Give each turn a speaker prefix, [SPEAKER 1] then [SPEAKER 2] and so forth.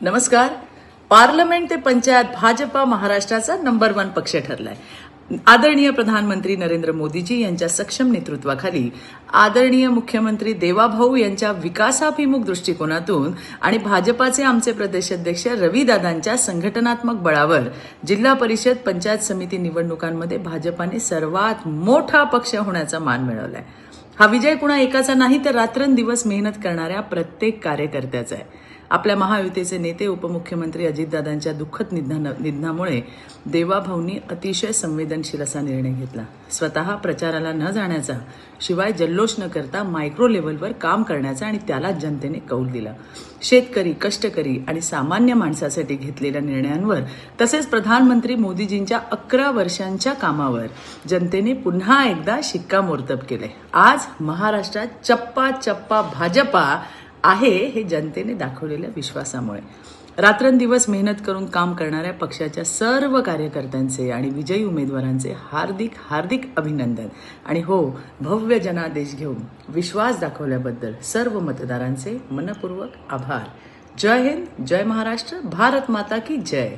[SPEAKER 1] नमस्कार. पार्लमेंट ते पंचायत भाजपा महाराष्ट्राचा नंबर 1 पक्ष ठरलाय. आदरणीय प्रधानमंत्री नरेंद्र मोदीजी यांच्या सक्षम नेतृत्वाखाली आदरणीय मुख्यमंत्री देवाभाऊ यांच्या विकासाभिमुख दृष्टिकोनातून आणि भाजपाचे आमचे प्रदेशाध्यक्ष रविदादांच्या संघटनात्मक बळावर जिल्हा परिषद पंचायत समिती निवडणुकांमध्ये भाजपाने सर्वात मोठा पक्ष होण्याचा मान मिळवलाय. हा विजय कुणा एकाचा नाही तर रात्रंदिवस मेहनत करणाऱ्या प्रत्येक कार्यकर्त्याचा आहे. आपल्या महायुतीचे नेते उपमुख्यमंत्री अजितदादांच्या दुःखद निधनामुळे देवाभाऊंनी अतिशय संवेदनशील असा निर्णय घेतला. स्वतः प्रचाराला न जाण्याचा, शिवाय जल्लोष न करता मायक्रो लेव्हलवर काम करण्याचा आणि त्याला जनतेने कौल दिला. शेतकरी, कष्टकरी आणि सामान्य माणसासाठी घेतलेल्या निर्णयांवर तसेच प्रधानमंत्री मोदीजींच्या 11 वर्षांच्या कामावर जनतेने पुन्हा एकदा शिक्कामोर्तब केले. आज महाराष्ट्रात चप्पा चप्पा भाजपा आहे हे जनतेने दाखवलेल्या विश्वासामुळे. रात्रंदिवस मेहनत करून काम करणाऱ्या पक्षाच्या सर्व कार्यकर्त्यांचे आणि विजयी उमेदवारांचे हार्दिक हार्दिक अभिनंदन. आणि हो, भव्य जनादेश घेऊन विश्वास दाखवल्याबद्दल सर्व मतदारांचे मनपूर्वक आभार. जय हिंद, जय महाराष्ट्र, भारत माता की जय.